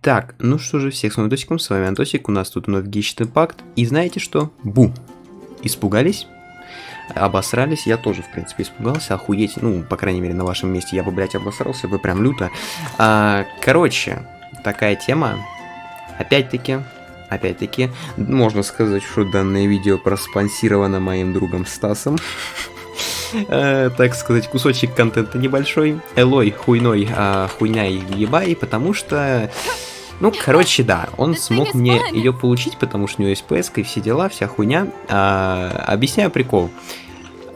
Так, ну что же, всех с вами Антосиком, с вами Антосик, у нас тут вновь Genshin пакт, и знаете что? Бу! Испугались? Обосрались? Я тоже, в принципе, испугался, охуеть, ну, по крайней мере, на вашем месте я бы, блядь, обосрался бы прям люто. Короче, такая тема, опять-таки, можно сказать, что данное видео проспонсировано моим другом Стасом. Так сказать, кусочек контента небольшой. Элой хуйня и ебай, потому что... Ну, короче, да, он смог мне ее получить, потому что у него есть PS и все дела, вся хуйня. Объясняю прикол.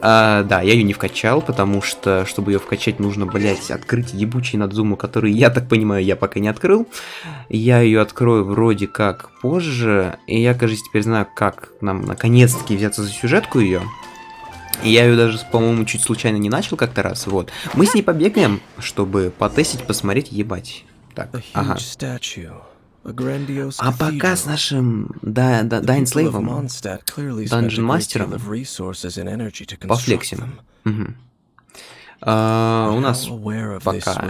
Да, я ее не вкачал, потому что, чтобы ее вкачать, нужно, блять, открыть ебучий надзуму, который, я так понимаю, я пока не открыл. Я ее открою вроде как позже, и я, кажется, теперь знаю, как нам наконец-таки взяться за сюжетку ее. Я ее даже, по-моему, чуть случайно не начал как-то раз, вот. Мы с ней побегаем, чтобы потестить, посмотреть, ебать. Так, ага. А пока с нашим Дайнслейвом, Данжен Мастером, пофлексим. Угу. У нас пока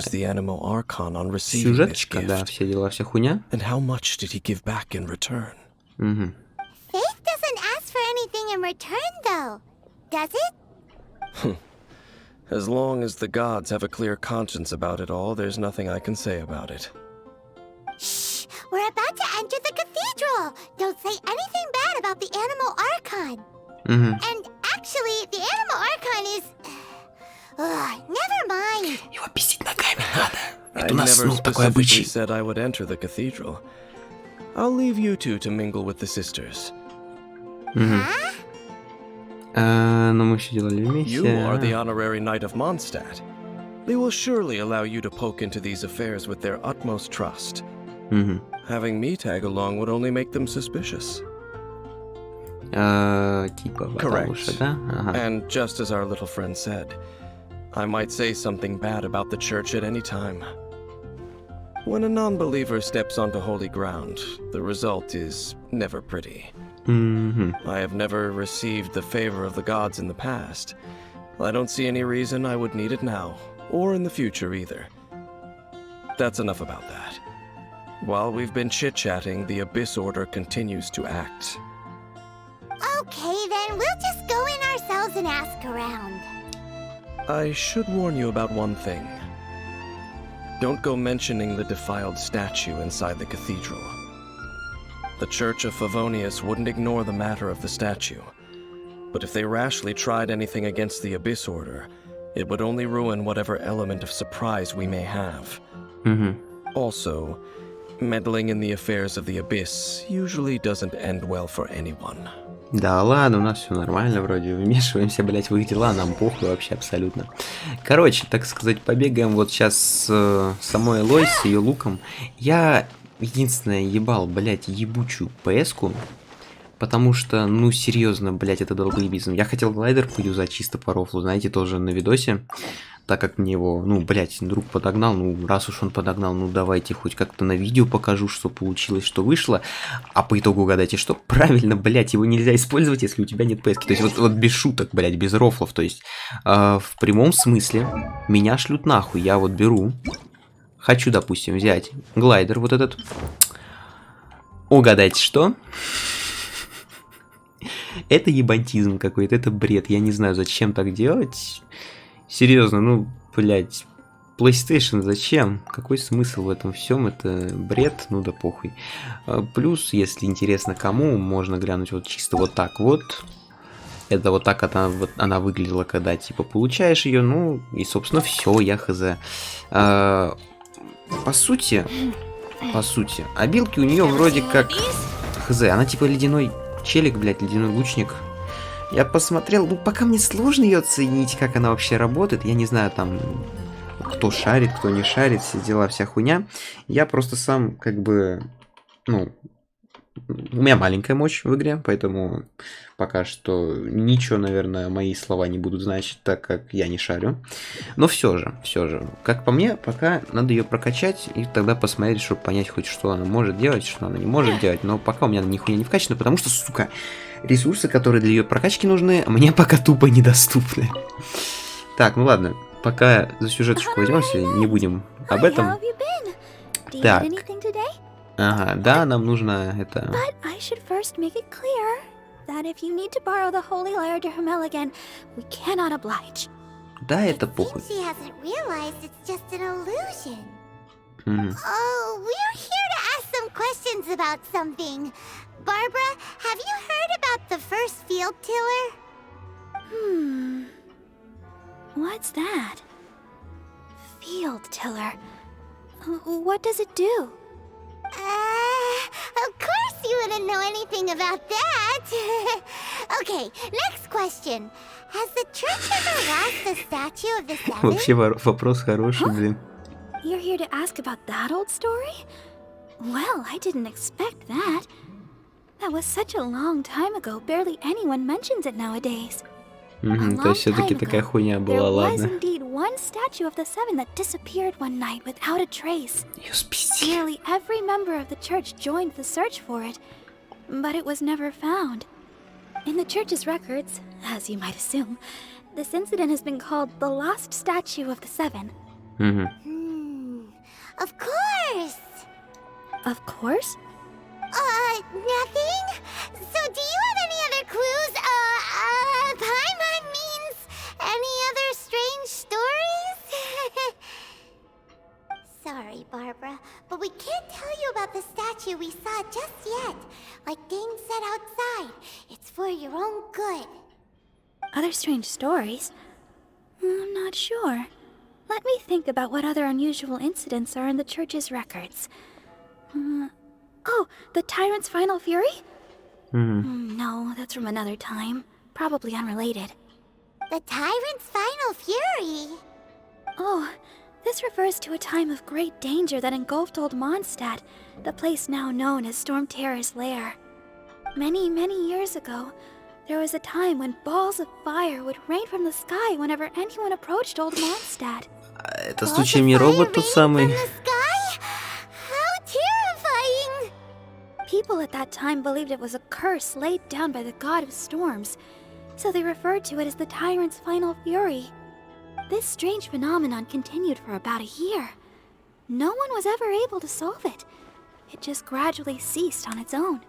сюжеточка, да, все дела, вся хуйня. Угу. Does it? As long as the gods have a clear conscience about it all, there's nothing I can say about it. Shh! We're about to enter the cathedral! Don't say anything bad about the Animal Archon! And actually, the Animal Archon is... never mind! Его пиздить ногами надо. Это I у нас, never ну, такой обычай. said I would enter the cathedral. I'll leave you two to mingle with the sisters. Huh? Но мы все делали вместе. You are the honorary knight of Mondstadt. They will surely allow you to poke into these affairs with their utmost trust. Having me tag along would only make them suspicious. Типа, Correct. Да? And just as our little friend said, I might say something bad about the church at any time. When a non-believer steps onto holy ground, the result is never pretty. I have never received the favor of the gods in the past. I don't see any reason I would need it now, or in the future either. That's enough about that. While we've been chit-chatting, the Abyss Order continues to act. Okay, then we'll just go in ourselves and ask around. I should warn you about one thing. Don't go mentioning the defiled statue inside the cathedral. The Church of Favonius wouldn't ignore the matter of the statue. But if they rashly tried anything against the Abyss Order, it would only ruin whatever element of surprise we may have. Also, meddling in the affairs of the Abyss usually doesn't end well for anyone. Да ладно, у нас все нормально, вроде вмешиваемся, блять, в их дела, нам похуй вообще абсолютно. Короче, так сказать, побегаем вот сейчас с самой Элой, с ее луком. Я единственное ебал, блять, ебучую ПС-ку, потому что, ну, серьезно, блять, это долбоебизм. Я хотел глайдер поюзать чисто по рофлу, знаете, тоже на видосе, так как мне его, ну, блять, друг подогнал, ну, раз уж он подогнал, ну, давайте хоть как-то на видео покажу, что получилось, что вышло, а по итогу угадайте, что правильно, блять, его нельзя использовать, если у тебя нет ПС-ки, то есть вот без шуток, блять, без рофлов, то есть в прямом смысле меня шлют нахуй, я вот беру, хочу, допустим, взять глайдер вот этот, угадайте, что? Это ебантизм какой-то, это бред, я не знаю, зачем так делать. Серьезно, ну, блядь, PlayStation зачем? Какой смысл в этом всем? Это бред, ну да похуй. Плюс, если интересно кому, можно глянуть вот чисто вот так вот. Это вот так она выглядела, когда типа получаешь ее, ну и собственно все, я хз. По сути, обилки у нее вроде как хз, она типа ледяной челик, блядь, ледяной лучник. Я посмотрел, ну пока мне сложно ее оценить, как она вообще работает. Я не знаю, там, кто шарит, кто не шарит, все дела, вся хуйня. Я просто сам, как бы, ну, у меня маленькая мощь в игре, поэтому пока что ничего, наверное, мои слова не будут значить, так как я не шарю. Но все же, как по мне, пока надо ее прокачать и тогда посмотреть, чтобы понять хоть, что она может делать, что она не может делать. Но пока у меня нихуя не вкачано, потому что, сука, ресурсы, которые для ее прокачки нужны, мне пока тупо недоступны. Так, ну ладно, пока за сюжеточку возьмемся, не будем об этом. Так. Ага, да, нам нужно это... But I should first make it clear that if you need to borrow the holy lyre to Hermel again, we cannot oblige. Да, это похуй. She hasn't realized it's just an illusion. Мгм. Oh, we're here to ask some questions about something. Barbara, have you heard about the first field tiller? What's that? Field tiller. What does it do? Of course you wouldn't know anything about that. Okay, next question. Has the church ever lost a statue of the seven? Вообще вопрос хороший, блин. You're here to ask about that old story? Well, I didn't expect that. That was such a long time ago, barely anyone mentions it nowadays. Мгм, то есть все-таки такая хуйня There была, was ладно. indeed one statue of the seven that disappeared one night without a trace. Её спиздили. Nearly every member of the church joined the search for it, but it was never found. In the church's records, as you might assume, this incident has been called the lost statue of the seven. Мгм. Of course. Of course? Nothing? So do you have any other clues? Paimon means any other strange stories? Sorry, Barbara, but we can't tell you about the statue we saw just yet. Like Dane said outside, it's for your own good. Other strange stories? I'm not sure. Let me think about what other unusual incidents are in the church's records. Oh, the tyrant's final fury? No, that's from another time. Probably unrelated. The tyrant's final fury? Oh, this refers to a time of great danger that engulfed Old Mondstadt, the place now known as Storm Terror's lair. Many, many years ago, there was a time when balls of fire would rain from the sky whenever anyone approached Old Mondstadt. Это случаем не робот тот самый? From the sky? How terrifying! People at that time believed it was a curse laid down by the god of storms, so they referred to it as the tyrant's final fury. This strange phenomenon continued for about a year. No one was ever able to solve it. It just gradually ceased on its own.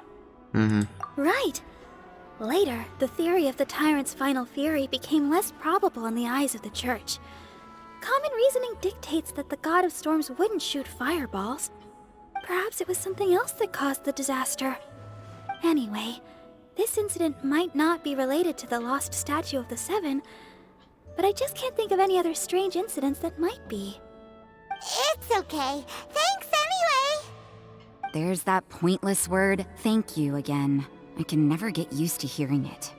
Мгм. Right. Later, the theory of the tyrant's final fury became less probable in the eyes of the church. Common reasoning dictates that the god of storms wouldn't shoot fireballs. Perhaps it was something else that caused the disaster. Anyway, this incident might not be related to the lost statue of the seven, but I just can't think of any other strange incidents that might be. It's okay. Thanks anyway. There's that pointless word, thank you, again. I can never get used to hearing it.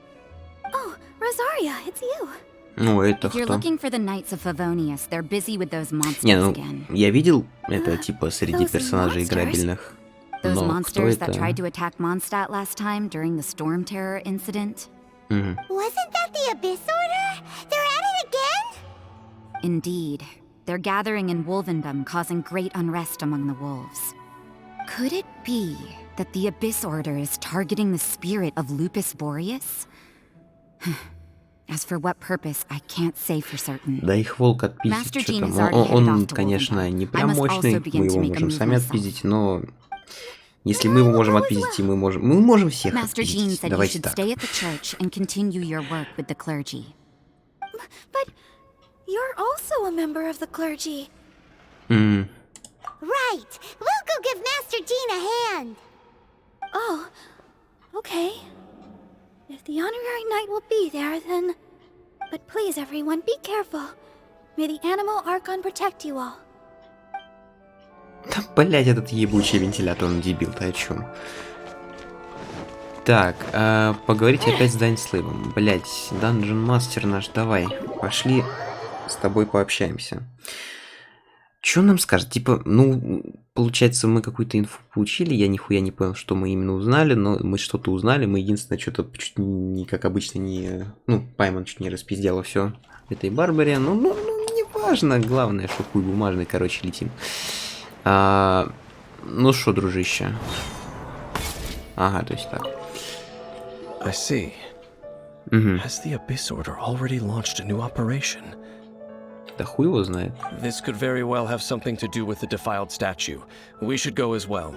Oh, Rosaria, it's you. Ну, это If you're кто? looking for the Knights of Favonius, they're busy with those monsters Не, ну, again. я видел это, типа, среди Those персонажей monsters? играбельных. Those Но кто monsters that это? tried to attack Mondstadt last time during the Storm Terror incident? Мгм. Wasn't that the Abyss Order? They're at it again? Indeed. They're gathering in Wolvendom, causing great unrest among the wolves. Could it be that the Abyss Order is targeting the spirit of Lupus Boreas? As for what purpose, I can't say for certain. Да их волк отпиздит, Master что Jean там. is already headed Он, off to конечно, Wolvendom. не I прям must мощный, also begin мы to его make a можем move сами myself. отпиздить, но если мы его можем отпиздить, и мы можем всех Master Jean отпиздить. said you Давайте should так. stay at the church and continue your work with the clergy. But you're also a member of the clergy. М, Right. We'll go give Master Jean a hand. Oh, okay. If the honorary knight will be there, then... But please, everyone, be careful. May the animal Archon protect you all. Да, блять, этот ебучий вентилятор, он дебил, ты о чем? Так, поговорить опять с Дайнслейвом. Блять, Данжен Мастер наш, давай, пошли с тобой пообщаемся. Чё он нам скажет? Типа, ну, получается, мы какую-то инфу получили, я нихуя не понял, что мы именно узнали, но мы что-то узнали, мы единственное, что-то чуть не как обычно не... Ну, Паймон чуть не распиздела все этой Барбаре, ну, не важно, главное, что хуй бумажный, короче, летим. Ну шо, дружище? Ага, то есть так. I see. Угу. Has the Abyss Order already launched a new operation? Да хуй его знает. This could very well have something to do with the defiled statue. We should go as well.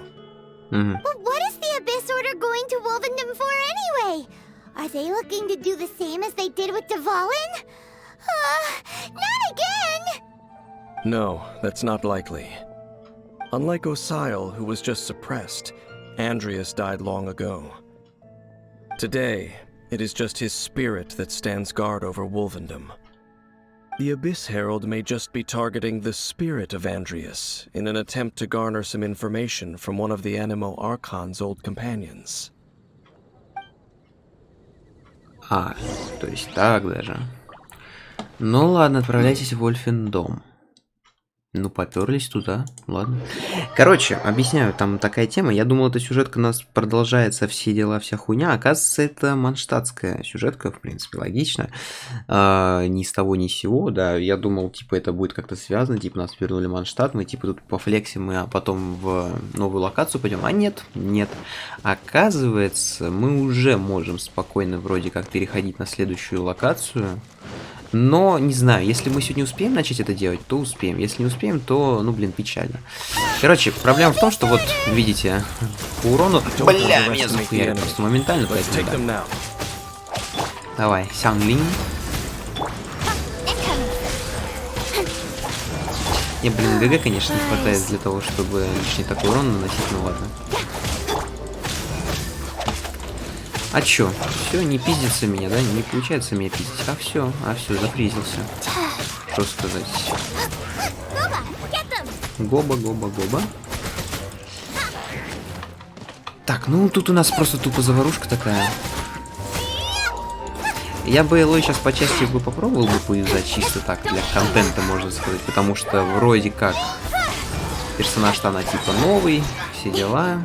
But what is the Abyss Order going to Wolvendom for anyway? Are they looking to do the same as they did with Dvalin? Not again! No, that's not likely. Unlike Osile, who was just suppressed, Andreas died long ago. Today, it is just his spirit that stands guard over Wolvendom. The Abyss Herald may just be targeting the spirit of Andreas in an attempt to garner some information from one of the Animo Archon's old companions. То есть так даже. Ну ладно, отправляйтесь в Вольфендом. Ну, поперлись туда, ладно. Короче, объясняю, там такая тема. Я думал, эта сюжетка у нас продолжается, все дела, вся хуйня. Оказывается, это манштатская сюжетка, в принципе, логично. Ни с того, ни с сего, да. Я думал, типа, это будет как-то связано, типа, нас вернули Манштат, мы, типа, тут пофлексим, а потом в новую локацию пойдем. А нет, нет. Оказывается, мы уже можем спокойно вроде как переходить на следующую локацию. Но, не знаю, если мы сегодня успеем начать это делать, то успеем. Если не успеем, то, ну, блин, печально. Короче, проблема в том, что вот, видите, по урону... Бля, меня захуяли просто моментально, поэтому да. Давай, Сянлинь. Не, блин, ГГ, конечно, не хватает для того, чтобы лишний такой урон наносить, ну ладно. А чё? Все, не пиздится меня, да? Не получается меня пиздить. А все, запризился. Что сказать? Гоба. Так, ну тут у нас просто тупо заварушка такая. Я бы Элой сейчас по части бы попробовал бы поюзать чисто так, для контента, можно сказать. Потому что вроде как персонаж-то она типа новый, все дела.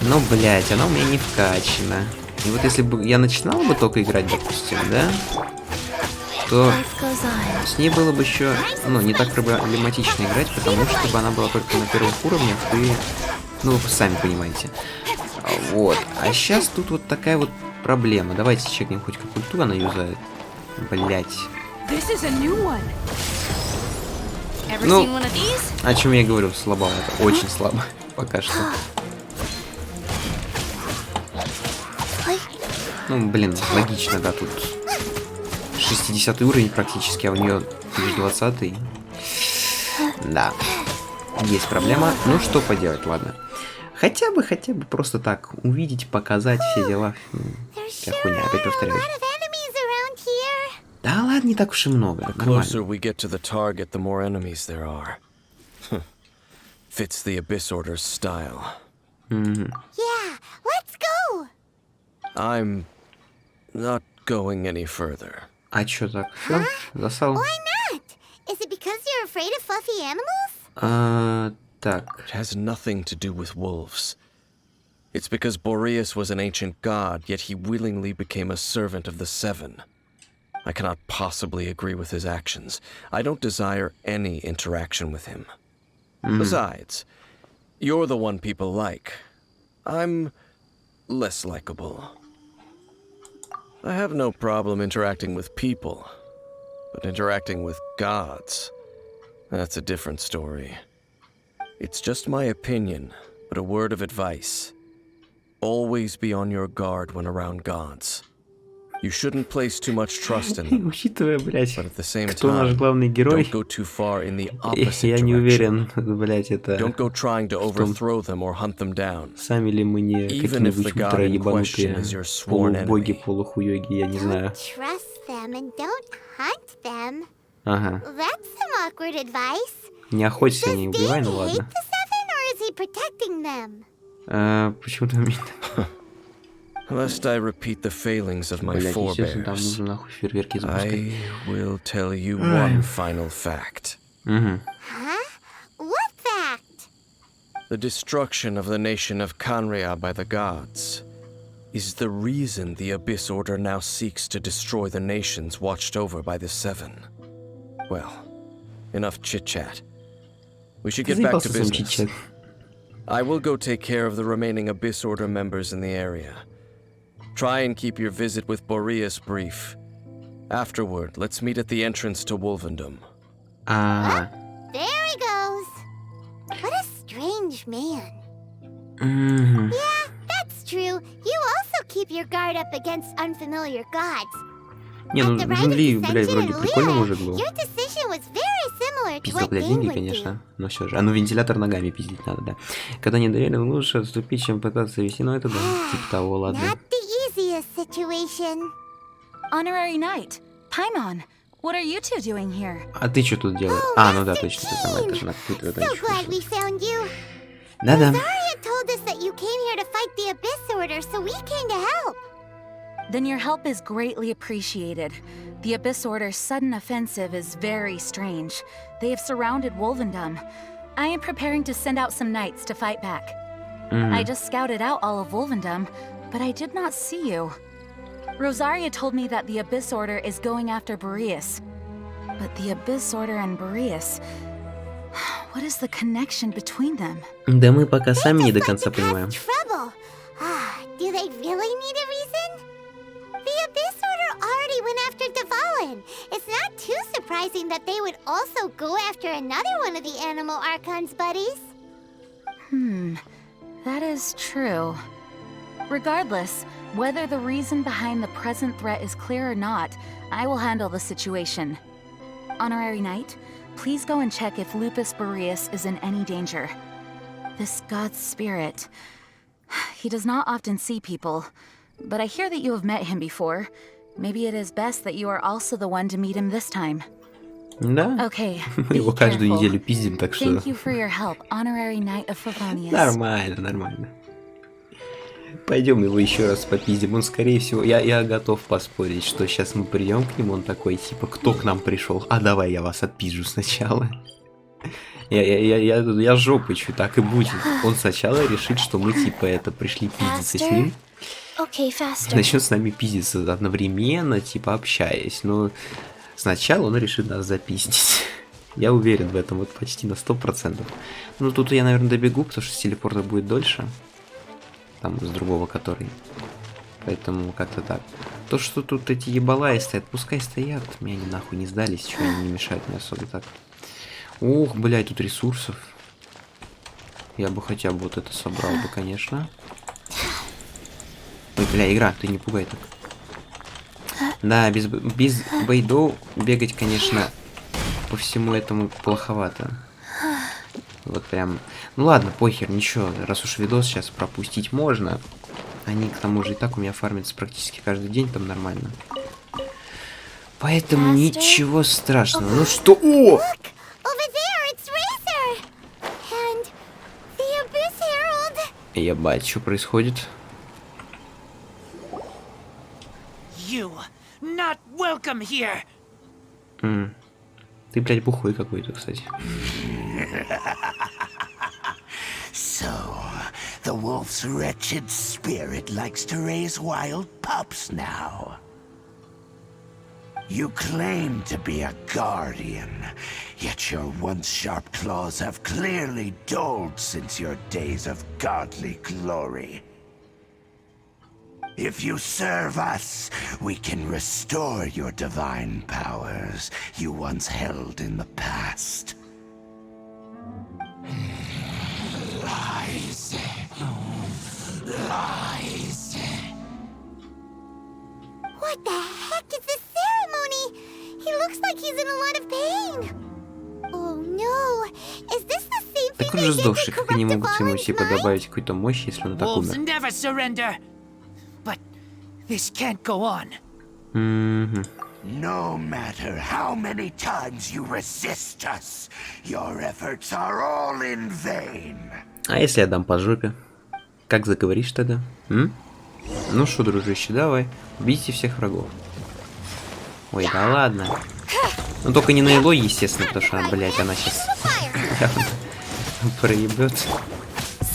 Но, блядь, она у меня не вкачана. И вот если бы я начинал бы только играть, допустим, да, то с ней было бы еще, ну, не так проблематично играть, потому что бы она была только на первых уровнях, и, ну, вы сами понимаете. Вот. А сейчас тут вот такая вот проблема. Давайте чекнем хоть как ульту она юзает. Блядь. Ну, о чем я говорю, слабовато. Очень слабо. Пока что. Ну, блин, логично, да, тут 60 уровень практически, а у нее лишь 20-й. Да, есть проблема. Ну, что поделать, ладно. Хотя бы просто так увидеть, показать все дела. Вся хуйня, опять повторяюсь. Да ладно, не так уж и много. Нормально. Fits the Abyss Order's style. Yeah, let's go! I'm not going any further. А чё так? Всё? Засал? Why not? Is it because you're afraid of fluffy animals? Так. It has nothing to do with wolves. It's because Boreas was an ancient god, yet he willingly became a servant of the Seven. I cannot possibly agree with his actions. I don't desire any interaction with him. Besides, you're the one people like. I'm less likable. I have no problem interacting with people, but interacting with gods, that's a different story. It's just my opinion, but a word of advice. Always be on your guard when around gods. You shouldn't place too much trust in them. Учитывая, блядь, But at the same кто наш time, главный герой, don't go too far in the opposite я не direction. уверен, блядь, это... Don't go trying to overthrow them or hunt them down. Сами ли мы не Even if the какие-нибудь god ультра in question ебанутые is your sworn полубоги, enemy. полухуёги, я не знаю. Don't trust them and don't hunt them. Ага. That's some awkward advice. Не охоться, Does не убивай, ну Danny hate ладно. the Seven, or is he protecting them? Почему-то меня... Lest I repeat the failings of my Блядь, естественно, там forebears, нужно нахуй фейерверки запускать. I will tell you one final fact. Угу. Huh? What fact? The destruction of the nation of Kanria by the gods is the reason the Abyss Order now seeks to destroy the nations watched over by the Seven. Well, enough chit-chat. We should get back to business. I will go take care of the remaining Abyss Order members in the area. Try and keep your visit with Boreas brief. Afterward, let's meet at the entrance to Wolvendom. Ага. There he goes. What a strange man. Мгм. That's true. You also keep your guard up against unfamiliar gods. Не, ну At the rite of Джунли, блядь, Descension вроде in прикольный Lyra, мужик был. your decision was very similar to Пиздал, what блядь, they деньги, would do. конечно, но все же. А ну вентилятор ногами пиздить надо, да. Когда не доверен, лучше отступить, чем пытаться вести, но это да, типа того, ладно. Not the easiest situation. Honorary Knight, Paimon, what are you two doing here? А ты что тут делаешь? Oh, А, ну да, Master точно, ты сама, это же на какую-то So задачу. glad we found you. Да-да. Zarya told us that you came here to fight the Abyss Order, so we came to help. Then your help is greatly appreciated. The Abyss Order's sudden offensive is very strange. They have surrounded Wolvendom. I am preparing to send out some knights to fight back. I just scouted out all of Wolvendom, but I did not see you. Rosaria told me that the Abyss Order is going after Boreas. But the Abyss Order and Boreas... What is the connection between them? Да мы пока сами не до Just like конца to понимаем. cause trouble. Do they really need a reason? The Abyss Order already went after Dvalin. It's not too surprising that they would also go after another one of the Animal Archon's buddies. That is true. Regardless, whether the reason behind the present threat is clear or not, I will handle the situation. Honorary Knight, please go and check if Lupus Boreas is in any danger. This god's spirit... He does not often see people, but I hear that you have met him before. Maybe it is best that you are also the one to meet him this time. Да? Okay, Мы be его каждую careful. неделю пиздим, так что... Thank you for your help, Honorary Knight of Favonius. Нормально, нормально. Пойдем его еще раз попиздим. Он, скорее всего, я готов поспорить, что сейчас мы придем к нему, он такой, типа, кто к нам пришел? А давай я вас отпизжу сначала. Я жопычу, так и будет. Он сначала решит, что мы, типа, это пришли пиздиться с ним. Okay, faster. Начнет с нами пиздиться одновременно, типа, общаясь. Но сначала он решит нас запиздить. Я уверен в этом, вот почти на 100%. Ну, тут я, наверное, добегу, потому что с телепорта будет дольше. Там, с другого, который. Поэтому как-то так. То, что тут эти ебалаи стоят, пускай стоят. Мне они нахуй не сдались, что они не мешают мне особо так. Ух, блядь, тут ресурсов. Я бы хотя бы вот это собрал бы, конечно. Ой, бля, игра, ты не пугай так. Да, без бейдоу бегать, конечно, по всему этому плоховато. Вот прям... Ну ладно, похер, ничего. Раз уж видос сейчас пропустить можно. Они, к тому же, и так у меня фармятся практически каждый день, там нормально. Поэтому ничего страшного. Ну что? О! Over there, it's Razor! And the Abyss Herald! Ебать, что происходит? You not welcome here. Ты, блядь, бухой какой-то, кстати. So, the wolf's wretched spirit likes to raise wild pups now. You claim to be a guardian, yet your once sharp claws have clearly dulled since your days of godly glory. If you serve us, we can restore your divine powers you once held in the past. Lies. Lies. What the heck is this ceremony? He looks like he's in a lot of pain. Oh no, is this the same thing Так он they же did to сдохший, как они corrupt могут ему, Dvalin's типа, mind? добавить какую-то мощь, если он так Wolves умер? never surrender. But this can't go on. No matter how many times you resist us, your efforts are all in vain. А если я дам по жопе? Как заговоришь тогда? Ну что, дружище, давай. Убейте всех врагов. Ой, да ладно. Ну только не на Элой, естественно, потому что, блядь, она сейчас проебет.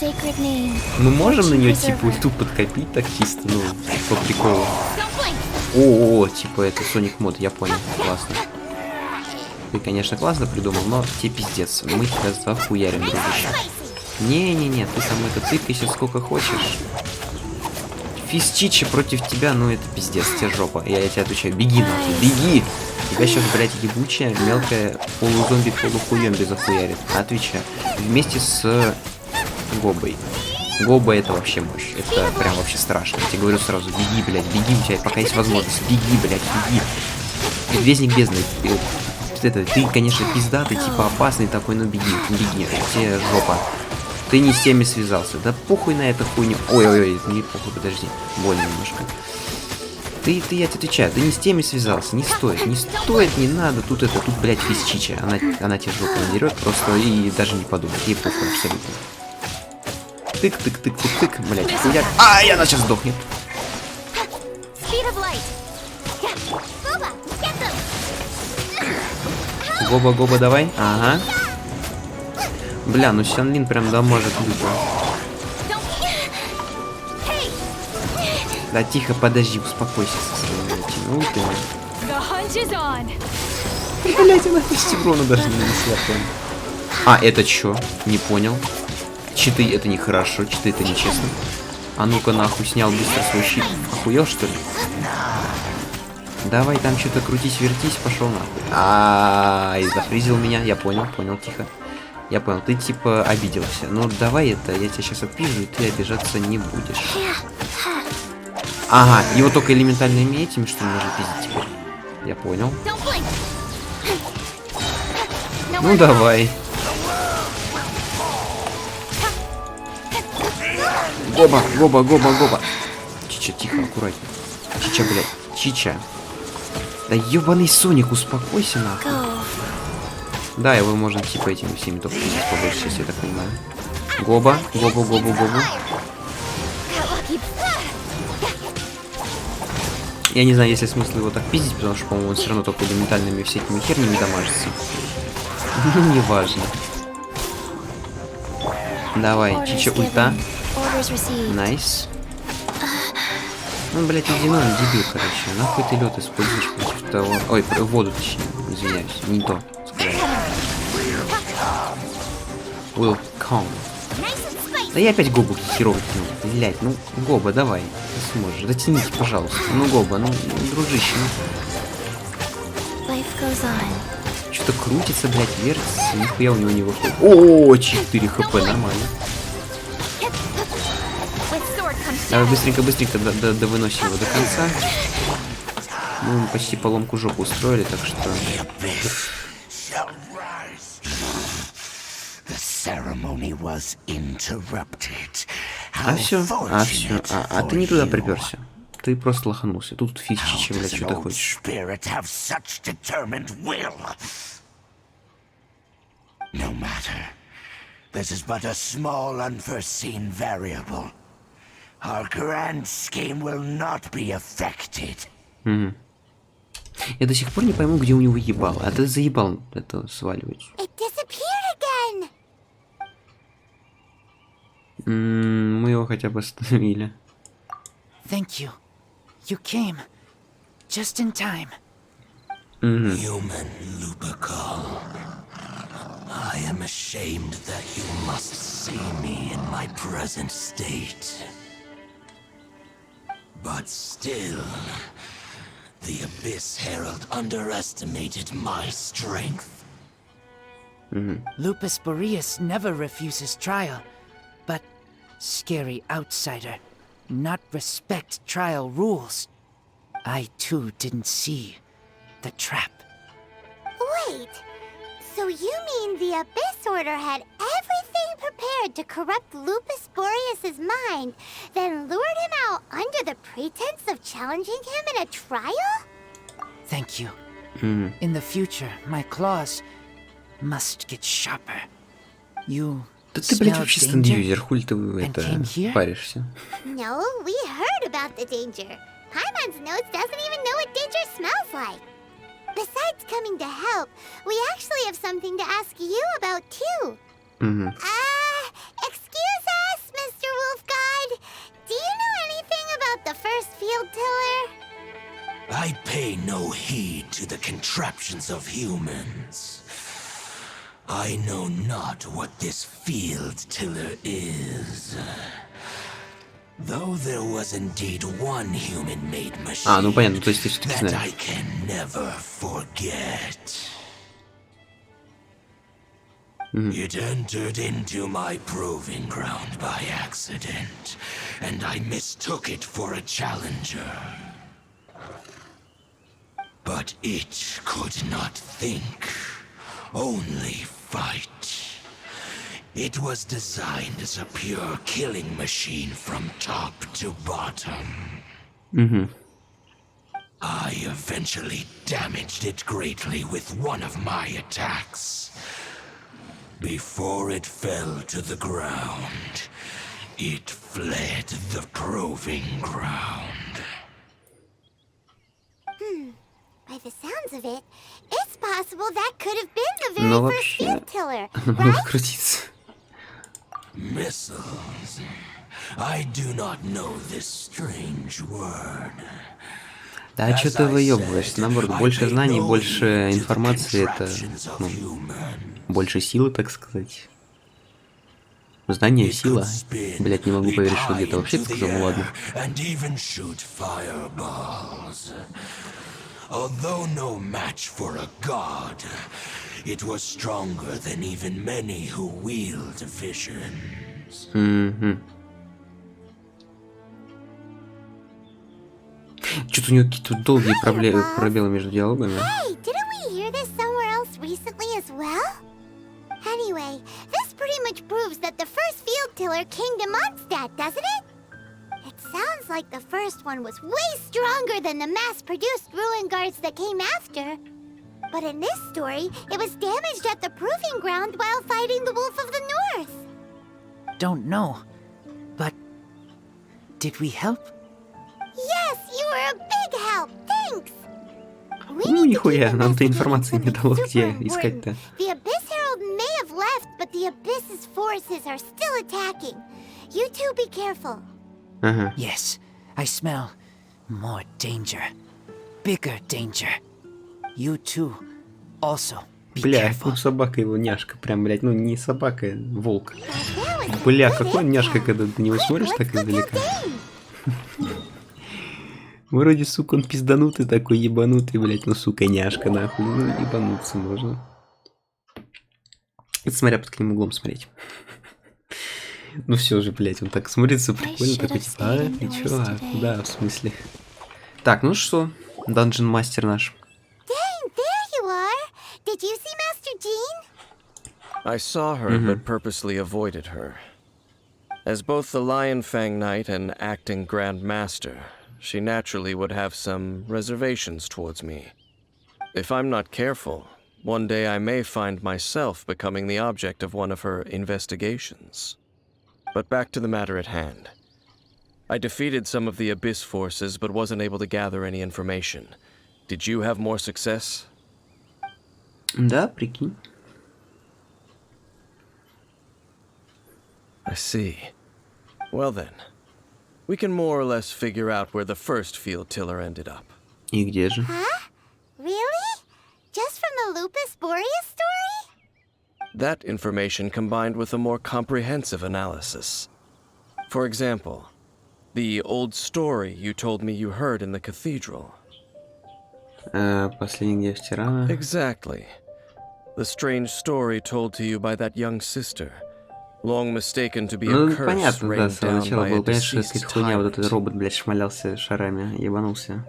Sacred name. Мы можем на нее типа ульту подкопить так чисто, ну, по приколу. О, типа это Соник мод, я понял, классно. Ты, конечно, классно придумал, но тебе пиздец. Мы тебя захуярим, дружище. Не-не-не, ты там это тыкайся сколько хочешь. Физчичи против тебя, ну это пиздец, тебе жопа. Я тебе отвечаю, беги нахуй, беги! Тебя сейчас, блядь, ебучая, мелкая полузомби, полухуемби захуярит. Отвечаю. Вместе с Гобой. Гоба это вообще мощь. Это прям вообще страшно. Я тебе говорю сразу, беги, блядь, беги, у тебя пока есть возможность. Беги, блядь, беги. Предвестник бездны. Это, ты, конечно, пиздатый, типа опасный такой, но беги, беги. Тебе жопа. Ты не с теми связался. Да похуй на эту хуйню. Ой-ой-ой, не похуй, подожди. Больно немножко. Я тебе отвечаю, ты не с теми связался, не стоит, не надо, тут, блядь, физчича, она тебе жопу надерет просто и даже не подумает, ей похуй абсолютно. Тык, блядь, хуяк. И она сейчас сдохнет. Гоба, давай, ага. Бля, ну Сянлин прям дамажит люто. Да тихо, подожди, успокойся со своими этими ультами. Блять, она почти урона даже не нанесла, понял. Это чё? Не понял. Читы это нехорошо, читы это нечестно. А ну-ка нахуй, снял быстро свой щит. Охуел, что ли? Давай там что-то крутись, вертись, пошел нахуй. И зафризил меня, я понял, тихо. Я понял, ты типа обиделся. Ну давай это, я тебя сейчас отпизжу, и ты обижаться не будешь. Ага, его только элементальными этими, что ли, можно пиздить теперь. Я понял. Ну давай. Гоба. Чича, тихо, аккуратнее. Чича, блядь, Чича. Да ебаный Соник, успокойся нахуй. Да, его можно типа этими всеми только пиздить побольше, сейчас я так понимаю. Гоба. Я не знаю, есть ли смысл его так пиздить, потому что, по-моему, он все равно только элементальными всякими хернями дамажится. Ну, неважно. Давай, Чича ульта. Найс. Ну, блядь, ледяной, он дебил, короче. Нахуй ты лед используешь против того... Ой, воду, точнее, извиняюсь. Не то сказать. Will come. Да я опять Гобу херово кинул. Блять, ну, Гоба, давай. Ты сможешь. Затяните, пожалуйста. Ну, Гоба, ну, дружище, ну. Что-то крутится, блядь, вертится. Нихуя у него не выходит. О, 4 хп, нормально. Давай быстренько довыносим его до конца. Мы почти поломку жопу устроили, так что... Все. А ты не туда приперся. Ты просто лоханулся. Тут физчичи, блядь, что ты хочешь. No matter. This is but a small unforeseen variable. Our grand scheme will not be affected. Я до сих пор не пойму, где у него ебало. А ты заебал это сваливать. Мы его хотя бы остановили. Thank you. You came just in time. Human Lupercal. I am ashamed that you must see me in my present state. But still, the Abyss Herald underestimated my strength. Lupus Boreas never refuses trial, but scary outsider, not respect trial rules. I too didn't see the trap. Wait, so you mean the Abyss Order had everything prepared to corrupt Lupus Boreas' mind, then lured him out under the pretense of challenging him in a trial? Thank you. In the future, my claws must get sharper. You Да ты, блядь, вообще стенд-юзер, хули ты это паришься? No, we heard about the danger. Paimon's nose doesn't even know what danger smells like. Besides coming to help, we actually have something to ask you about too. Excuse us, Mr. Wolf God. Do you know anything about the first field tiller? I pay no heed to the contraptions of humans. I know not what this field tiller is. Though there was indeed one human-made machine ну понятно, то есть ты все-таки that знаешь. I can never forget. It entered into my proving ground by accident, and I mistook it for a challenger. But it could not think, only fight. It was designed as a pure killing machine from top to bottom. I eventually damaged it greatly with one of my attacks. Before it fell to the ground, it fled the proving ground. By the sounds of it, it's possible that could have been the very Но first вообще, field tiller, может right? крутиться. Missiles. I do not know this strange word. Да, что ты выебываешься? Наоборот, больше знаний, больше информации, это, больше силы, так сказать. Знание, сила. Блять, не могу поверить, что где-то вообще сказал, ну ладно. Although no match for a god, it was stronger than even many who wield visions. Что-то у него какие-то долгие пробелы между диалогами. Hey, didn't we hear this somewhere else recently as well? Anyway, this pretty much proves that the first field tiller came to Mondstadt, doesn't it? It sounds like the first one was way stronger than the mass-produced ruin guards that came after. But in this story, it was damaged at the proving ground while fighting the Wolf of the North. Don't know. But did we help? Yes, you were a big help. Thanks. Ну, нихуя, нам-то информации не дало, где искать-то. The Abyss Herald may have left, but the Abyss's forces are still attacking. You two be careful. Ага. Yes, I smell more danger. Bigger danger. You too. Also, be Бля, careful. ну собака его няшка, прям, блядь, ну не собака, волк. Бля, какой он няшка, когда ты не смотришь так издалека. Вроде, сука, он пизданутый такой, ебанутый, блядь, ну, сука, няшка, нахуй, ну, ебануться можно. Это смотря под каким углом смотреть. Ну, все же, блядь, он так смотрится прикольно, такой, типа, а, ты чё, да, в смысле. Так, ну что, данжен мастер наш. Dang, there you are. Did you see Master Jean? I saw her, but purposely avoided her. As both the Lion Fang Knight and acting Grand Master, she naturally would have some reservations towards me. If I'm not careful, one day I may find myself becoming the object of one of her investigations. But back to the matter at hand. I defeated some of the Abyss forces, but wasn't able to gather any information. Did you have more success? Да, прикинь. I see. Well then, we can more or less figure out where the first field tiller ended up. И где же? Huh? Really? Just from the Lupus Boreas story? That information combined with a more comprehensive analysis. For example, the old story you told me you heard in the cathedral. Последний где вчера. Exactly. The strange story told to you by that young sister, long mistaken to be a Ну, curse понятно, да, rained с самого down начала by a было понятно, что это deceased какая-то хуйня, вот этот tyrant. робот, блядь, шмалялся шарами, ебанулся.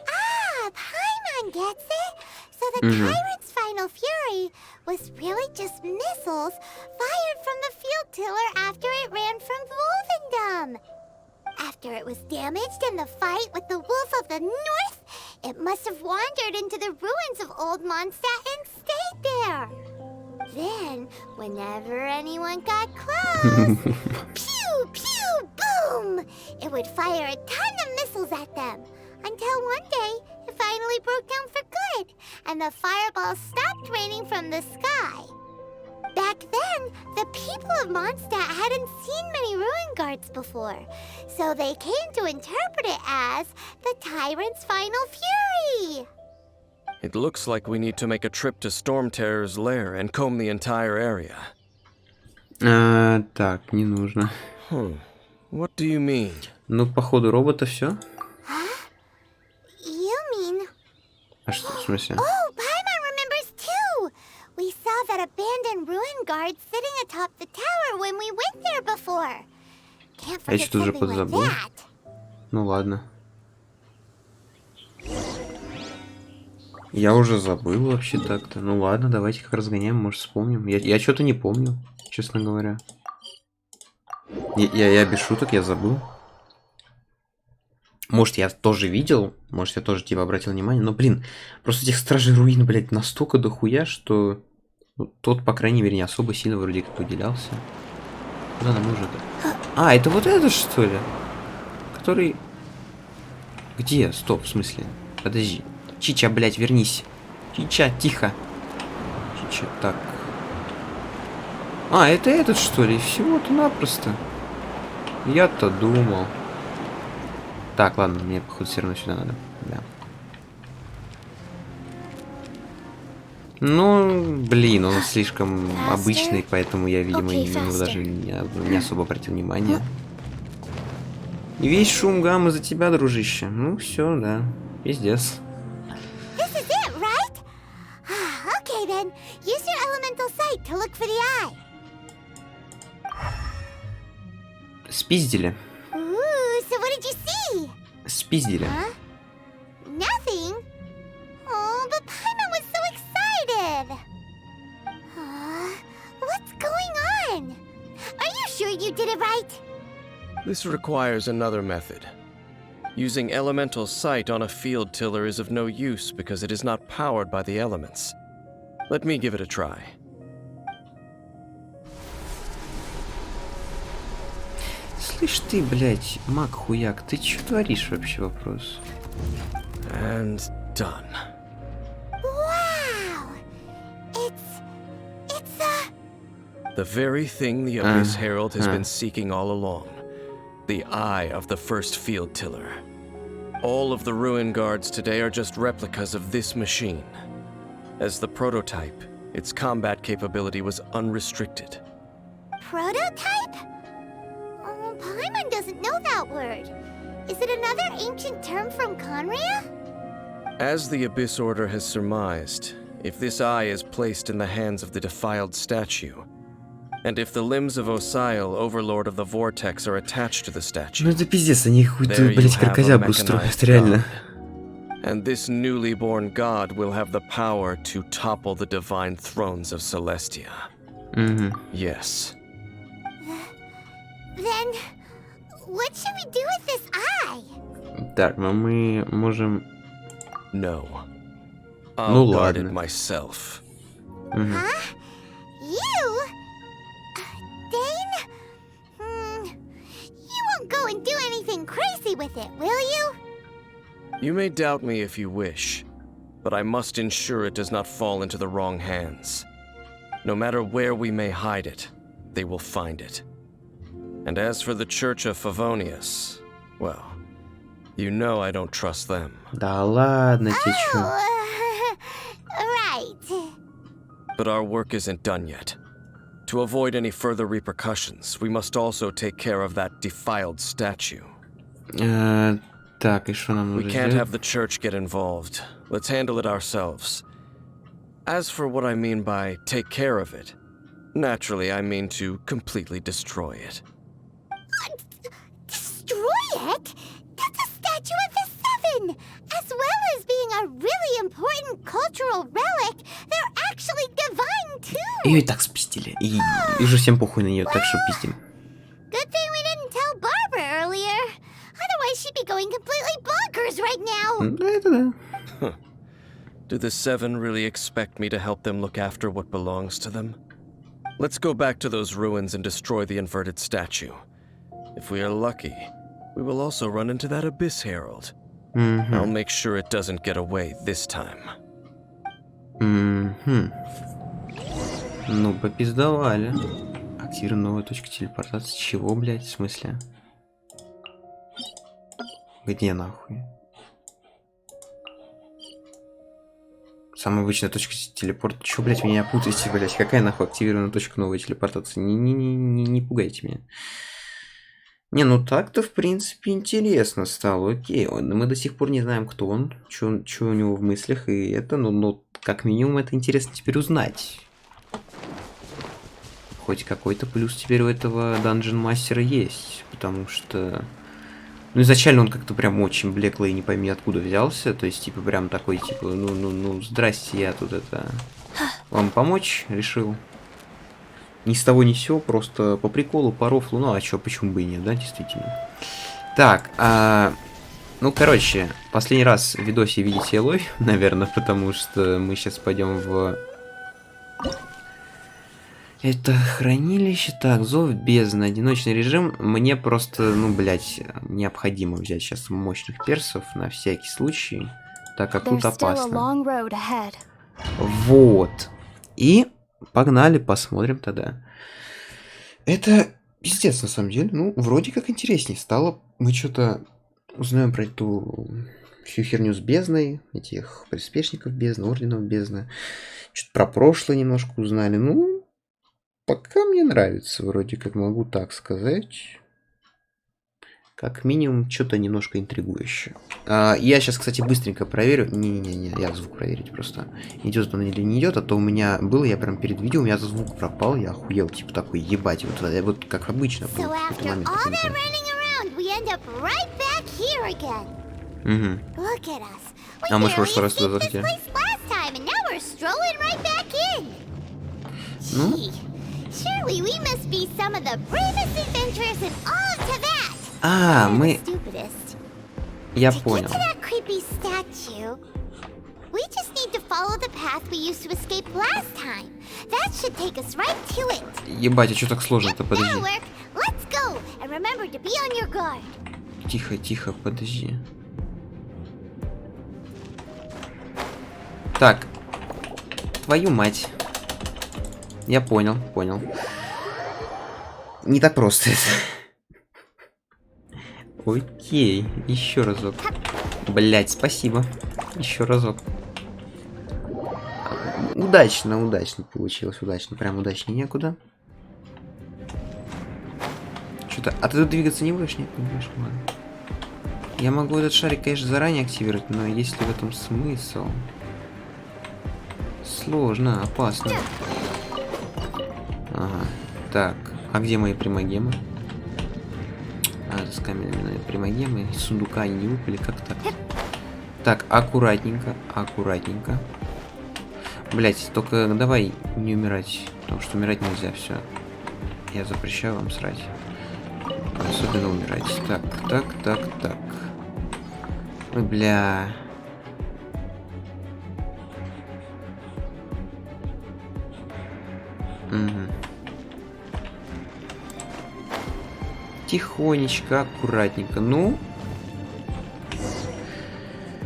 Ah, Paimon gets it. So the tyrant's final fury was really just missiles fired from the field tiller after it ran from Wolvendom. After it was damaged in the fight with the Wolf of the North, it must have wandered into the ruins of Old Mondstadt and stayed there. Then, whenever anyone got close, pew, pew, boom! It would fire a ton of missiles at them. Until one day, it finally broke down for good, and the fireballs stopped raining from the sky. Back then, the people of Mondstadt hadn't seen many ruin guards before, so they came to interpret it as the Tyrant's final fury. It looks like we need to make a trip to Storm Terror's lair and comb the entire area. Так, не нужно. What do you mean? Ну, походу, робота все. You mean... А что, в смысле? Oh, Paimon remembers too! We saw that guards sitting atop the tower when we went there before. Can't А я forget что-то уже something like подзабыл. that. Ну ладно. Я уже забыл вообще так-то. Ну ладно, давайте как разгоняем, может вспомним. Я что-то не помню, честно говоря. Я без шуток, я забыл. Может, я тоже видел, может, я тоже типа обратил внимание, но, блин, просто этих стражей руин, блядь, настолько дохуя, что ну, тот, по крайней мере, не особо сильно вроде как уделялся. Куда нам нужно-то? А, это вот этот, что ли? Который... Где? Стоп, в смысле? Подожди. Чича, блядь, вернись. Чича, тихо. Чича, так. А, это этот, что ли? Всего-то напросто. Я-то думал. Так, ладно, мне, походу, все равно сюда надо. Да. Ну, блин, он слишком обычный, поэтому я, видимо, ему даже не особо обратил внимания. И весь шум гаммы за тебя, дружище. Ну, все, да. Пиздец. Okay then, use your elemental sight to look for the eye. Спиздили. Ooh, so what did you see? Спиздили. Huh? Nothing? Oh, but Paimon was so excited. What's going on? Are you sure you did it right? This requires another method. Using elemental sight on a field tiller is of no use because it is not powered by the elements. Let me give it a try. Слышь ты, блядь, маг-хуяк, ты чё творишь вообще, вопрос? And done. Wow! It's a... The very thing the Abyss Herald has been seeking all along. The eye of the first field tiller. All of the ruin guards today are just replicas of this machine. As the prototype, its combat capability was unrestricted. Prototype? Oh, Paimon doesn't know that word. Is it another ancient term from Conria? As the Abyss Order has surmised, if this eye is placed in the hands of the defiled statue, and if the limbs of Osial, Overlord of the Vortex, are attached to the statue, Ну это пиздец, они какую-то, there you блядь, have a кракозябру строят, mechanized реально. god. And this newly born god will have the power to topple the divine thrones of Celestia. Yes. Then, what should we do with this eye? Так, но мы можем... No. Ну I'll guard it ладно. myself. Huh? You? Dane? You won't go and do anything crazy with it, will you? You may doubt me if you wish, but I must ensure it does not fall into the wrong hands. No matter where we may hide it, they will find it. And as for the Church of Favonius, well, you know I don't trust them. Да ладно, тебе чё? Oh, right. But our work isn't done yet. To avoid any further repercussions, we must also take care of that defiled statue. Так, и что нам We нужно can't сделать? have the church get involved. Let's handle it ourselves. As for what I mean by take care of it, naturally I mean to completely destroy it. Destroy it? That's a statue of the Seven! As well as being a really important cultural relic, they're actually divine too! Ее и так спиздили. И уже всем похуй на нее, так что пиздим. Good thing we didn't tell Barbara earlier. Otherwise she'd be going completely bonkers right now! Да, это да. Do the Seven really expect me to help them look after what belongs to them? Let's go back to those ruins and destroy the inverted statue. If we are lucky, we will also run into that Abyss Herald. I'll make sure it doesn't get away this time. Ну, попиздовали. Активируй новую точку телепортации. Чего, блядь, в смысле? Где нахуй? Самая обычная точка телепорта. Чё, блядь, меня путаете, блядь? Какая нахуй активированная точка новой телепортации? Не пугайте меня. Не, ну так-то, в принципе, интересно стало. Окей, мы до сих пор не знаем, кто он, что у него в мыслях, и это, ну, как минимум, это интересно теперь узнать. хоть какой-то плюс теперь у этого данжен мастера есть, потому что... Ну, изначально он как-то прям очень блеклый и не пойми откуда взялся, то есть, типа, прям такой, типа, ну, здрасте, я тут это... Вам помочь решил. Ни с того ни с сего, просто по приколу, по рофлу, ну, а чё, почему бы и нет, да, действительно. Так, ну, короче, последний раз в видосе видите Элой, наверное, потому что мы сейчас пойдем в... Это хранилище. Так, зов бездны, одиночный режим. Мне просто, ну, блядь, необходимо взять сейчас мощных персов на всякий случай, так как тут опасно. Вот. И погнали, посмотрим тогда. Это пиздец, на самом деле. Ну, вроде как интереснее стало. Мы что-то узнаем про эту всю херню с бездной, этих приспешников бездны, орденов бездны. Что-то про прошлое немножко узнали. Ну, пока мне нравится, вроде как могу так сказать. Как минимум, что-то немножко интригующее. Я сейчас, кстати, быстренько проверю. Не-не-не, я звук проверить просто. Идет он или не идет, а то у меня было, я прям перед видео, у меня звук пропал, я охуел, типа такой, ебать, вот как обычно. So after all that running around, we end up right back here again. Look at us. We barely escaped this place last time, and now we're strolling right back in. Gee, surely we must be some of the bravest adventurers in all of Tibet. мы... Я To понял. get to that creepy statue, we just need to follow the path we used to escape last time. That should take us right to it. Ебать, а что так сложно-то? Подожди. That'll work. Let's go, and remember to be on your guard. Тихо, тихо, подожди. Так. Твою мать. Я понял, понял. Не так просто это. Окей, еще разок. Блять, спасибо. Еще разок. Удачно, удачно получилось, удачно. Прям удачнее некуда. Что-то... А ты тут двигаться не будешь? Нет, не будешь, ладно. Я могу этот шарик, конечно, заранее активировать, но есть ли в этом смысл? Сложно, опасно. Ага. Так, а где мои примагемы? С каменными примагемы. Из сундука они не выпали, как так? Так, аккуратненько, аккуратненько. Блять, только давай не умирать, потому что умирать нельзя, все. Я запрещаю вам срать. Особенно умирать. Так, так, так, так. Ой, бля. Угу. Тихонечко, аккуратненько. Ну.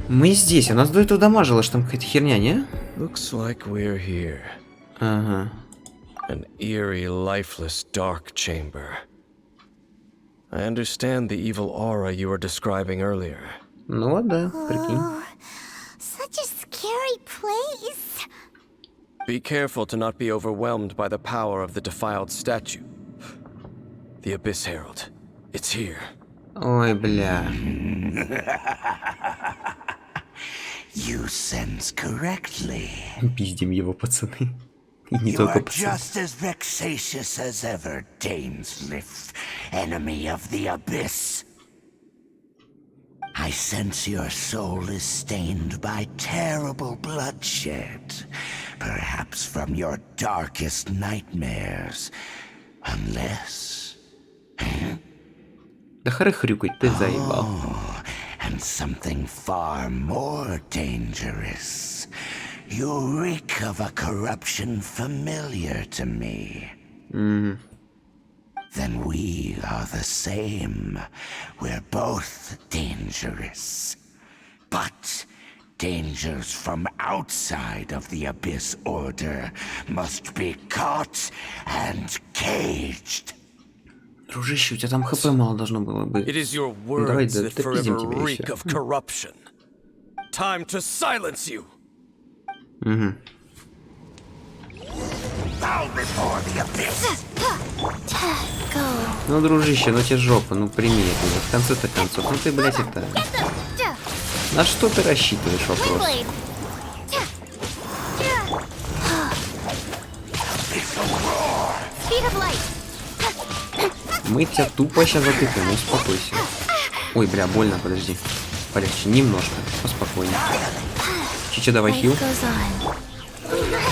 Мы здесь. У нас до этого дамажило, что там какая-то херня, не? Looks like we're here. Ага. An eerie, lifeless, dark chamber. I understand the evil aura you were describing earlier. Ну вот, да, прикинь. Oh, such a scary place. Be careful to not be overwhelmed by the power of the defiled statue. The Abyss Herald. It's here. Ой, бля. You sense correctly. Пиздим его, пацаны. И не You только are пацаны. just as vexatious as ever, Dainsmith, enemy of the Abyss. I sense your soul is stained by terrible bloodshed, perhaps from your darkest nightmares, unless... Да хрюкать, ты заебал. Oh, and something far more dangerous. You reek of a corruption familiar to me. Then we are the same. We're both dangerous. But dangers from outside of the Abyss Order must be caught and caged. Дружище, у тебя там хп мало должно было быть. It is your Ну, давай words that допиздим forever тебя и reek всё. of corruption. Time to silence you. Угу. Bow before the Abyss. Ну, дружище, ну тебе жопа, ну прими это уже. В конце-то концов. Ну ты, блядь, это... На что ты рассчитываешь, вопрос? Мы тебя тупо сейчас затыкаем, успокойся. Ой, бля, больно, подожди. Полегче, немножко, поспокойнее. Чича, давай хил.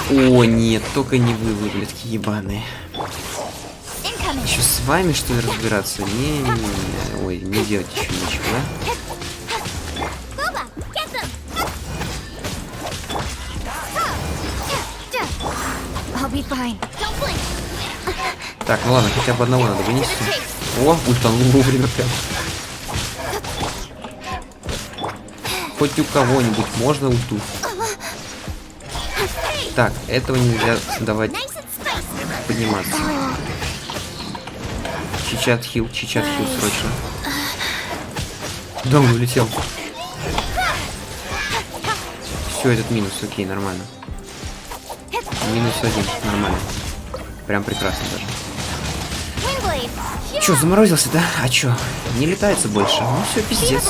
О, нет, только не вы, блядки, ебаные. Еще с вами, что ли, разбираться? Не-не-не. Ой, не делать еще ничего, да? Так, ну ладно, хотя бы одного надо вынести. О, ультанул вовремя прям. Хоть у кого-нибудь можно ульту. Так, этого нельзя давать подниматься. Чичат хил срочно. Да, он улетел. Все, этот минус, окей, нормально. Минус 1, нормально. Прям прекрасно даже. Чё, заморозился, да? А чё? Не летается больше. Ну все, пиздец.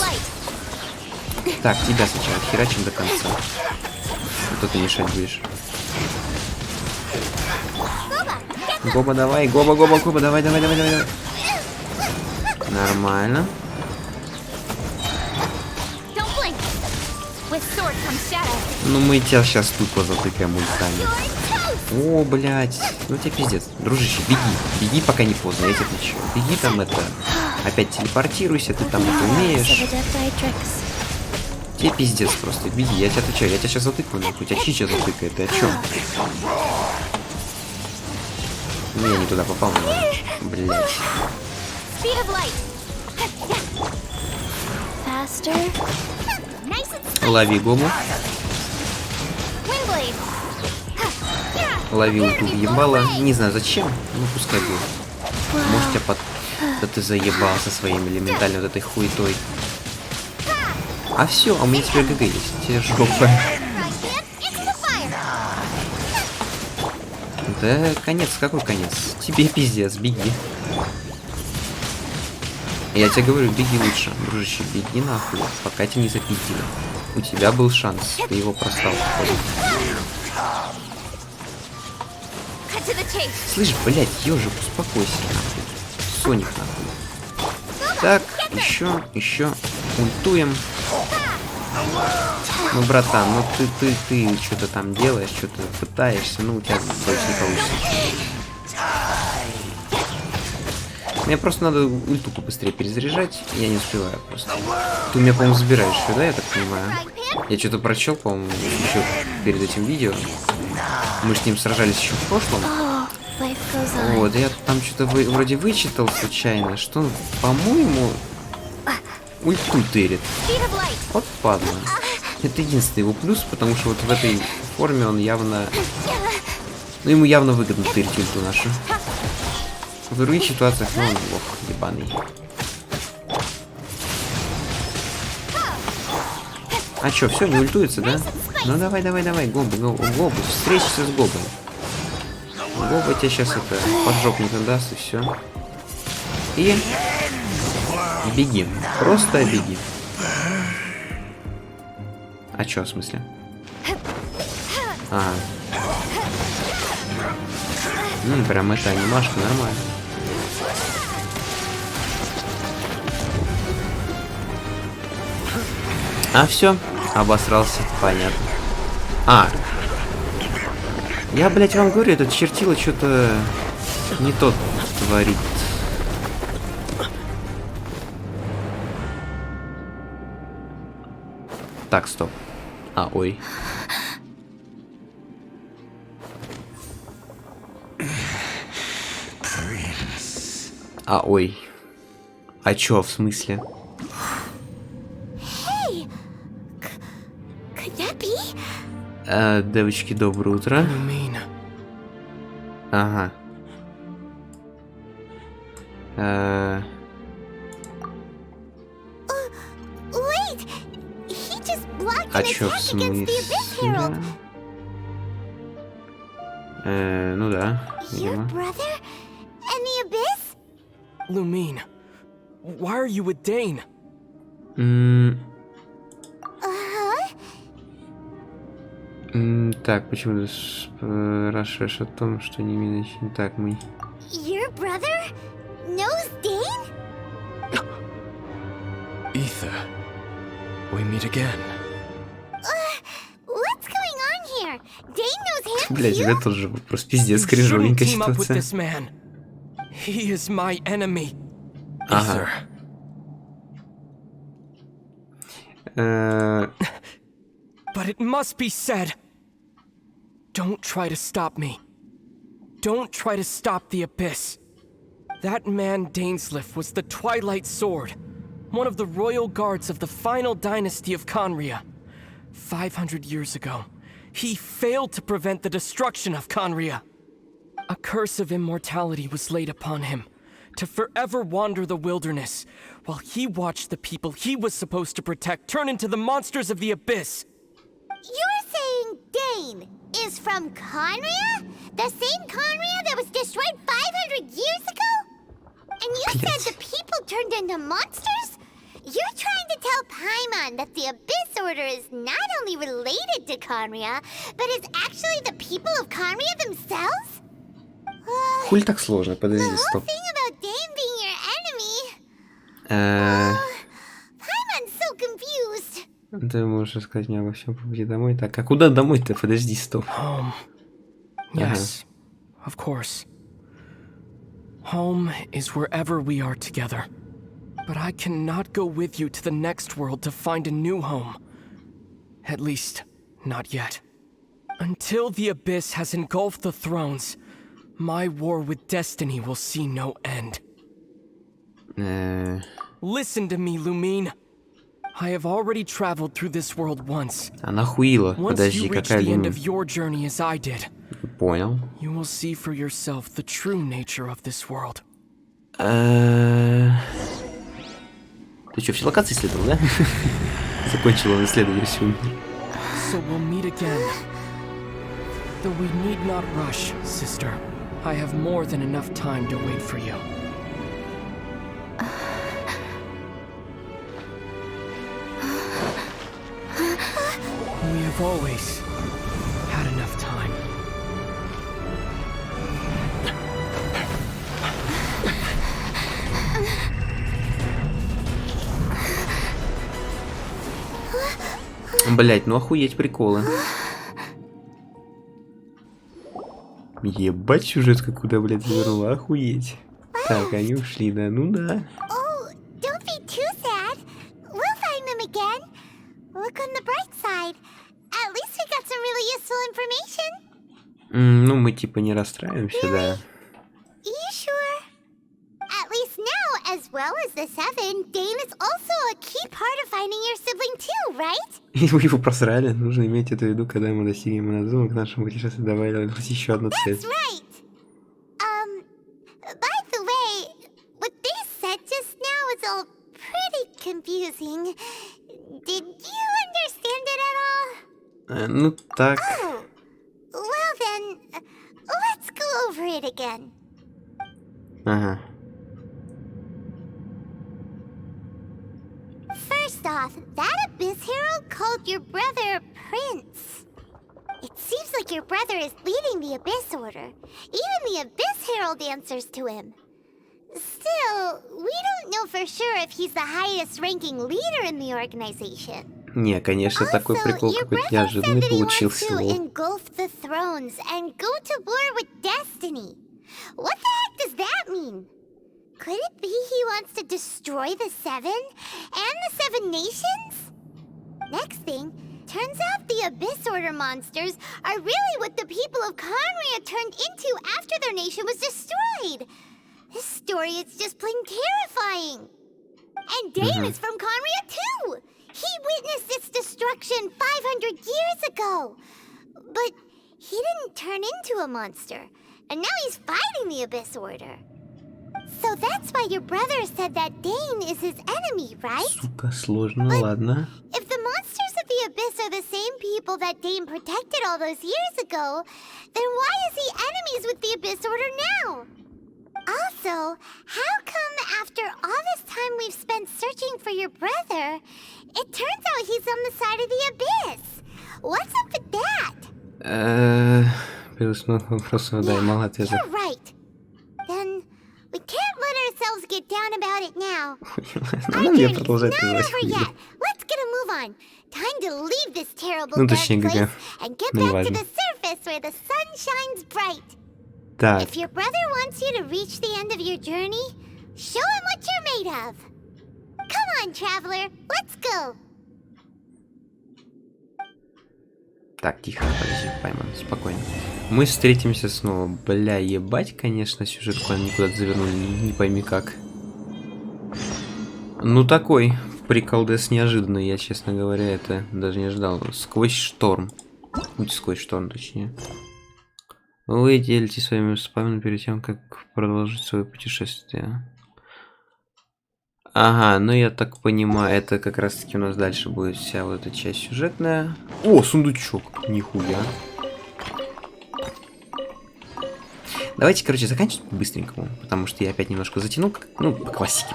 Так, тебя сначала херачим до конца. А то ты мешать будешь. Гоба, давай, гоба, давай. Нормально. Ну мы тебя сейчас тупо затыкаем ультами. О, блядь. Ну тебе пиздец. Дружище, беги. Беги, пока не поздно, я тебе отвечаю. Беги там это. Опять телепортируйся, ты там это умеешь. Тебе пиздец просто. Беги, я тебе отвечаю. Я тебя сейчас затыкаю, нахуй. Тебя Чича затыкает. Ты о чем? Ну я не туда попал, наверное. Блядь. Лови гому. Лови ульту въебала. Не знаю зачем. Ну пускай будет. Может тебя под... Да ты заебал со своим элементальной вот этой хуетой. А все, а у меня теперь ГГ есть. Тебе жопа. Да конец, какой конец? Тебе пиздец, беги. Я тебе говорю, беги лучше, дружище, беги нахуй, пока тебя не запиздили. У тебя был шанс, ты его просрал, походу. Слышь, блядь, ежик, успокойся, нахуй. Соник, нахуй. Так, еще ультуем. Ну, братан, ну ты что-то там делаешь, что-то пытаешься, ну у тебя больше не получится. Мне просто надо ульту побыстрее перезаряжать, я не успеваю просто. Ты у меня, по-моему, забираешь ее, да, я так понимаю? Я что-то прочел, по-моему, еще перед этим видео. Мы с ним сражались еще в прошлом. Вот, я там что-то вроде вычитал случайно, что, по-моему, ульту тырит. Вот падла. Это единственный его плюс, потому что вот в этой форме он явно... Ну, ему явно выгодно тырить ульту нашу. В других ситуациях, ну, он лох ебаный. А чё, все, не ультуется, да? Ну, давай, Гобу, встречайся с Гобой. Гоба тебе сейчас это, поджопник даст, и все. И... беги. Просто беги. А чё, в смысле? Ага. Прям эта анимашка нормально. А все, обосрался, понятно. Я, блять, вам говорю, этот чертила что-то не тот творит. Так, стоп. Ой. Ой. А чё, в смысле? Девочки, доброе утро. Ага. А чё, в смысле? Ну да, видимо. Lumine, why are you with Dane? Так, почему ты спрашиваешь о том, что не именно... Так, мы... brother knows Dane? Ether, we meet again. What's going on here? Dane knows him Блять, too? это тоже просто пиздец, You shouldn't кринжовенькая team up with ситуация. this man. He is my enemy. Ага. Ether. But it must be said. Don't try to stop me. Don't try to stop the Abyss. That man Dainsliff was the Twilight Sword, one of the royal guards of the final dynasty of Conria. 500 years ago, he failed to prevent the destruction of Conria. A curse of immortality was laid upon him, to forever wander the wilderness, while he watched the people he was supposed to protect turn into the monsters of the Abyss. You're saying Dane is from Conria? The same Conria that was destroyed 500 years ago? And you said the people turned into monsters? You're trying to tell Paimon that the Abyss Order is not only related to Conria, but is actually the people of Conria themselves? Хуль так сложно, The подожди, whole стоп. thing about Dane being your enemy... Paimon's so confused. Ты можешь рассказать мне обо всем по пути домой. Так, а куда домой-то? Подожди, стоп. Home. Yes, of course. Home is wherever we are together. But I cannot go with you to the next world to find a new home. At least, not yet. Until the Abyss has engulfed the thrones, my war with destiny will see no end. Listen to me, Lumine. I have already traveled through this world once. Она хуила. Once Подожди, you reach какая the end линия? of your journey as I did, Понял. you will see for yourself the true nature of this world. Ты что, все локации исследовал, да? Закончил он исследовать всю. So we'll meet again. Though we need not rush, sister. I have more than enough time to wait for you. We have always had enough time. Блять, ну охуеть приколы. Ебать, сюжетка куда, блядь, завернула, охуеть. Так, они ушли, да, ну да. Oh, don't be too sad. We'll find them again. Look on the bright side. At least we got some really useful information. Ну, мы типа не расстраиваемся, да. You sure? At least now, as well as the Seven, Dane is also a key part of finding your sibling too, right? И вы его просрали. Нужно иметь это в виду, когда мы достигнем Монозума, к нашему путешествию добавилась еще одна цель. That's right. By the way, what they said just now is all pretty confusing. Did you understand it at all? Ну так. Oh, well then, let's go over it again. Ага. First off, that Abyss Herald called your brother Prince. It seems like your brother is leading the Abyss Order. Even the Abyss Herald answers to him. Still, we don't know for sure if he's the highest ranking leader in the organization. Не, конечно, такой прикол your какой-то brother said неожиданный that he wants получился. to Лол. engulf the thrones and go to war with destiny. What the heck does that mean? Could it be he wants to destroy the Seven and the Seven Nations? Next thing, turns out the Abyss Order monsters are really what the people of Conria turned into after their nation was destroyed. This story is just plain terrifying. And Dane is from Conria too. He witnessed its destruction 500 years ago. But he didn't turn into a monster. And now he's fighting the Abyss Order. So that's why your brother said that Dane is his enemy, right? Сука, сложно, ладно. If the monsters of the Abyss are the same people that Dane protected all those years ago, then why is he enemies with the Abyss Order now? Also, how come after all this time we've spent searching for your brother, it turns out he's on the side of the Abyss? What's up with that? Плюс много вопросов, да, и мало ответов. You're right. Then Я продолжаю называть хуйню. Ну, точнее говоря, ну, не важно. Так. If your brother wants you to reach the end of your journey, show him what you're made of. Come on, traveler, let's go. Так, тихо, подожди, пойман, спокойно. Мы встретимся снова. Бля, ебать, конечно, сюжетку они куда-то завернули, не пойми как. Ну, такой приколдес неожиданный, я, честно говоря, это даже не ожидал. Сквозь шторм. Путь сквозь шторм, точнее. Вы делитесь своими спамами перед тем, как продолжить свое путешествие. Ага, ну я так понимаю, это как раз таки у нас дальше будет вся вот эта часть сюжетная. О, сундучок, нихуя. Давайте, короче, заканчивать быстренько, потому что я опять немножко затянул, ну, по классике.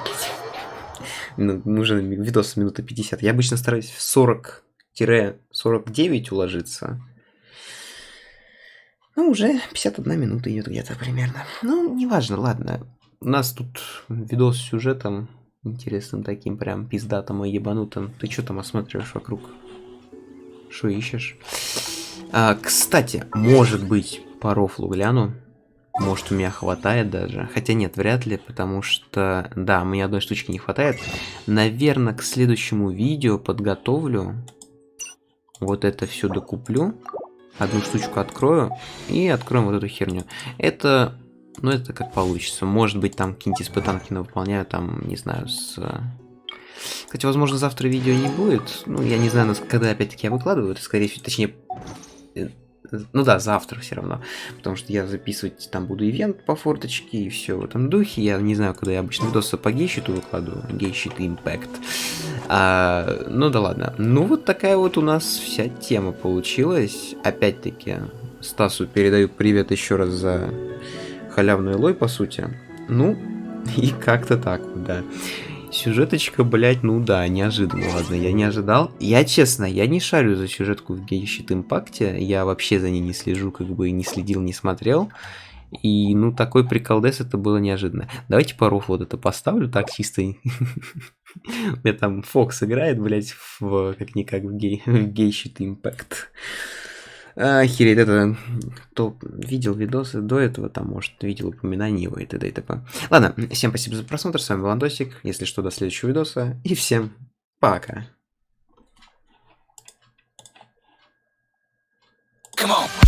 Ну, уже видос минуты 50. Я обычно стараюсь в 40-49 уложиться. Ну, уже 51 минута идет где-то примерно. Ну, неважно, ладно. У нас тут видос с сюжетом интересным таким, прям пиздатым и ебанутым. Ты что там осматриваешь вокруг? Что ищешь? Кстати, может быть, по рофлу гляну. Может, у меня хватает даже. Хотя нет, вряд ли, потому что... Да, мне одной штучки не хватает. Наверное, к следующему видео подготовлю. Вот это все докуплю. Одну штучку открою. И откроем вот эту херню. Это... Ну, это как получится. Может быть, там какие-нибудь испытанки выполняю. Там, не знаю, с... Кстати, возможно, завтра видео не будет. Ну, я не знаю, когда опять-таки я выкладываю. Это, скорее всего, точнее... Ну да, завтра все равно. Потому что я записывать там буду ивент по форточке и все в этом духе. Я не знаю, когда я обычно видосы по гейщиту выкладываю. Гейщит Impact. Ну да ладно. Ну вот такая вот у нас вся тема получилась. Опять-таки, Стасу передаю привет еще раз за халявную Элой, по сути. Ну, и как-то так, да. Сюжеточка, блять, ну да, неожиданно, ладно, я не ожидал. Я, честно, я не шарю за сюжетку в Genshin Impact, я вообще за ней не слежу, как бы не следил, не смотрел. И, ну, такой приколдес, это было неожиданно. Давайте пару вот это поставлю, так чисто. У меня там Фокс играет, блять, как-никак в Genshin Impact. Охереть, это кто видел видосы до этого, там, может, видел упоминание его и т.д. и т.п. Ладно, всем спасибо за просмотр, с вами был Антосик, если что, до следующего видоса, и всем пока. Come on.